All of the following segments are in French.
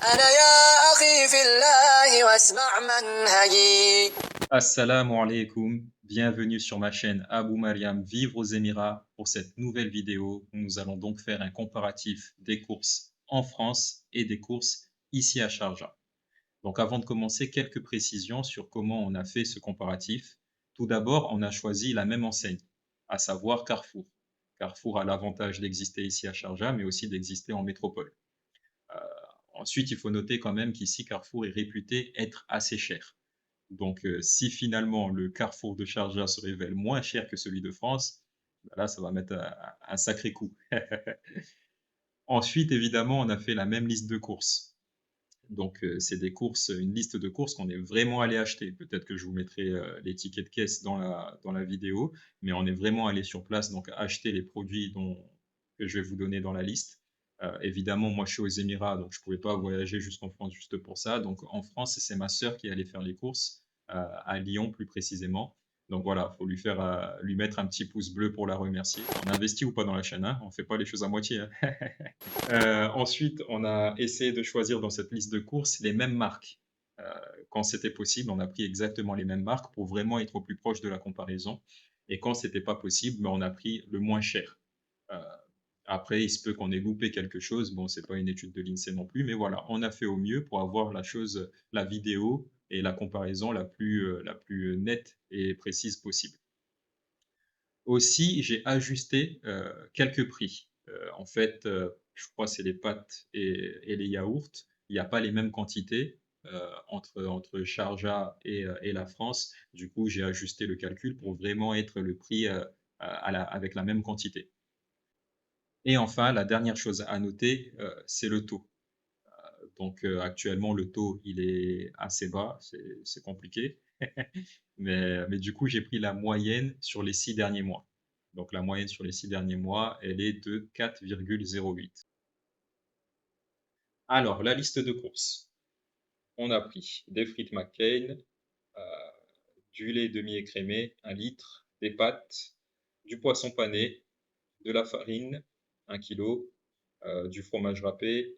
أنا يا أخي في الله واسمع منهجي. Assalamu alaikum, bienvenue sur ma chaîne Abou Mariam Vivre aux Émirats pour cette nouvelle vidéo où nous allons donc faire un comparatif des courses en France et des courses ici à Sharjah. Donc avant de commencer, quelques précisions sur comment on a fait ce comparatif. Tout d'abord, on a choisi la même enseigne, à savoir Carrefour. Carrefour a l'avantage d'exister ici à Sharjah, mais aussi d'exister en métropole. Euh, Ensuite, il faut noter quand même qu'ici, Carrefour est réputé être assez cher. Donc, si finalement le carrefour de Sharjah se révèle moins cher que celui de France, bah là, ça va mettre un sacré coup. Ensuite, évidemment, on a fait la même liste de courses. Donc, c'est des courses, une liste de courses qu'on est vraiment allé acheter. Peut-être que je vous mettrai les tickets de caisse dans la vidéo, mais on est vraiment allé sur place, donc acheter les produits que je vais vous donner dans la liste. Évidemment, moi, je suis aux Émirats, donc je ne pouvais pas voyager jusqu'en France juste pour ça. Donc, en France, c'est ma sœur qui allait faire les courses, à Lyon plus précisément. Donc voilà, il faut lui mettre un petit pouce bleu pour la remercier. On investit ou pas dans la chaîne, hein, on ne fait pas les choses à moitié, hein. Ensuite, on a essayé de choisir dans cette liste de courses les mêmes marques. Heu, Quand c'était possible, on a pris exactement les mêmes marques pour vraiment être au plus proche de la comparaison et quand c'était pas possible, on a pris le moins cher. Heu, Après, il se peut qu'on ait loupé quelque chose. Bon, c'est pas une étude de l'INSEE non plus, mais voilà, on a fait au mieux pour avoir la vidéo et la comparaison la plus nette et précise possible. Aussi, j'ai ajusté, quelques prix. En fait, je crois que c'est les pâtes et les yaourts. Il n'y a pas les mêmes quantités, entre Sharjah et la France. Du coup, j'ai ajusté le calcul pour vraiment être le prix, avec la même quantité. Et enfin, la dernière chose à noter, c'est le taux. Donc, actuellement, le taux, il est assez bas, c'est compliqué. Mais du coup, j'ai pris la moyenne sur les 6 derniers mois. Donc, la moyenne sur les 6 derniers mois, elle est de 4,08. Alors, la liste de courses. On a pris des frites McCain, euh, du lait demi-écrémé, 1 litre, des pâtes, du poisson pané, de la farine, 1 kg, du fromage râpé,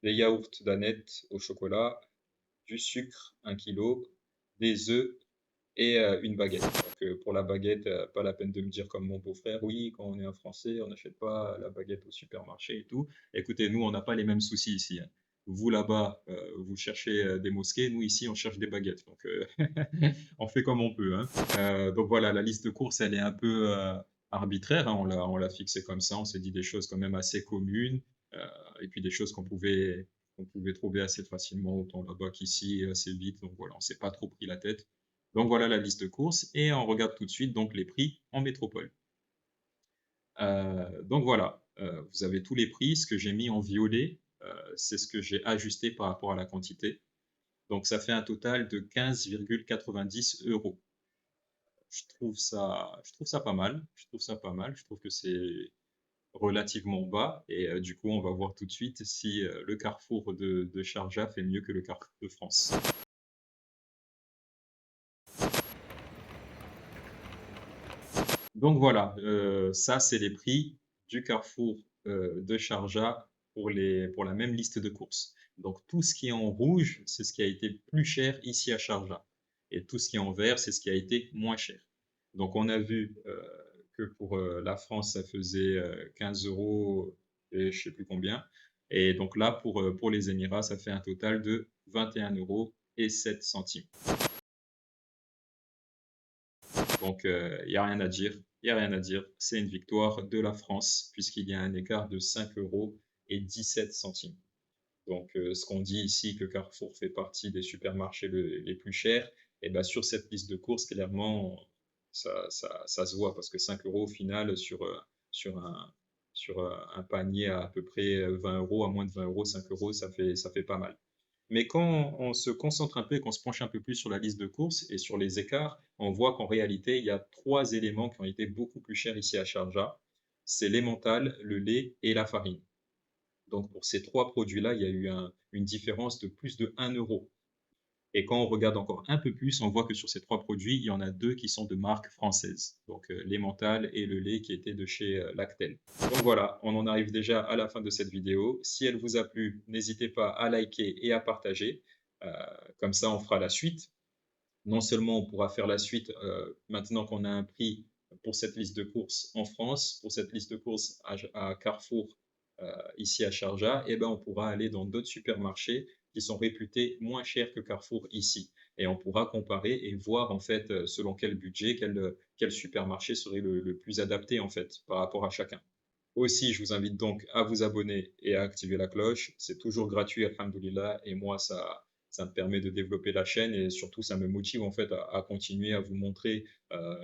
des yaourts d'Aneth au chocolat, du sucre, 1 kg, des œufs et une baguette. Donc, pour la baguette, pas la peine de me dire comme mon beau-frère, oui, quand on est un Français, on n'achète pas la baguette au supermarché et tout. Écoutez, nous, on n'a pas les mêmes soucis ici, hein. Vous là-bas, vous cherchez des mosquées, nous ici, on cherche des baguettes. Donc, on fait comme on peut, hein. Donc voilà, la liste de courses, elle est un peu arbitraire, hein. On l'a fixée comme ça. On s'est dit des choses quand même assez communes, euh, et puis des choses qu'on pouvait trouver assez facilement, autant là-bas qu'ici, assez vite. Donc voilà, on s'est pas trop pris la tête. Donc voilà la liste de courses et on regarde tout de suite donc les prix en métropole. Donc voilà, vous avez tous les prix. Ce que j'ai mis en violet, c'est ce que j'ai ajusté par rapport à la quantité. Donc ça fait un total de 15,90 euros. Je trouve ça pas mal. Je trouve ça pas mal. Je trouve que c'est relativement bas et du coup on va voir tout de suite si le carrefour de Sharjah fait mieux que le carrefour de France. Donc voilà, ça c'est les prix du carrefour de Sharjah pour la même liste de courses. Donc tout ce qui est en rouge, c'est ce qui a été plus cher ici à Sharjah. Et tout ce qui est en vert, c'est ce qui a été moins cher. Donc on a vu que pour la France, ça faisait 15 euros et je sais plus combien. Et donc là, pour les Émirats, ça fait un total de 21 euros et 7 centimes. Donc, il n'y a rien à dire. Il n'y a rien à dire. C'est une victoire de la France, puisqu'il y a un écart de 5 euros et 17 centimes. Donc, ce qu'on dit ici, que Carrefour fait partie des supermarchés les plus chers, et ben, sur cette liste de courses, clairement, ça se voit, parce que 5 euros au final, sur un panier à peu près 20 euros, à moins de 20 euros, 5 euros, ça fait pas mal. Mais quand on se concentre un peu et qu'on se penche un peu plus sur la liste de courses et sur les écarts, on voit qu'en réalité, il y a 3 éléments qui ont été beaucoup plus chers ici à Sharjah. C'est l'emmental, le lait et la farine. Donc pour ces 3 produits-là, il y a eu une différence de plus de 1 euro. Et quand on regarde encore un peu plus, on voit que sur ces 3 produits, il y en a 2 qui sont de marque française. Donc, l'emmental et le lait qui était de chez, Lactel. Donc voilà, on en arrive déjà à la fin de cette vidéo. Si elle vous a plu, n'hésitez pas à liker et à partager. Heu, Comme ça, on fera la suite. Non seulement on pourra faire la suite, maintenant qu'on a un prix pour cette liste de courses en France, pour cette liste de courses à Carrefour, ici à Sharjah, et ben, on pourra aller dans d'autres supermarchés qui sont réputés moins chers que Carrefour ici, et on pourra comparer et voir en fait, selon quel budget, quel supermarché serait le plus adapté en fait, par rapport à chacun. Aussi, je vous invite donc à vous abonner et à activer la cloche. C'est toujours gratuit, alhamdoulilah, et moi, ça me permet de développer la chaîne et surtout, ça me motive en fait à continuer à vous montrer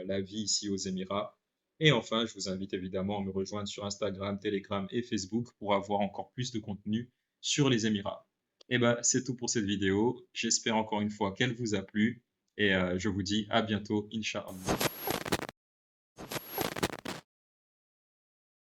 la vie ici aux Émirats. Et enfin, je vous invite évidemment à me rejoindre sur Instagram, Telegram et Facebook pour avoir encore plus de contenu sur les Émirats. Et ben, c'est tout pour cette vidéo. J'espère encore une fois qu'elle vous a plu et je vous dis à bientôt, Inch'Allah.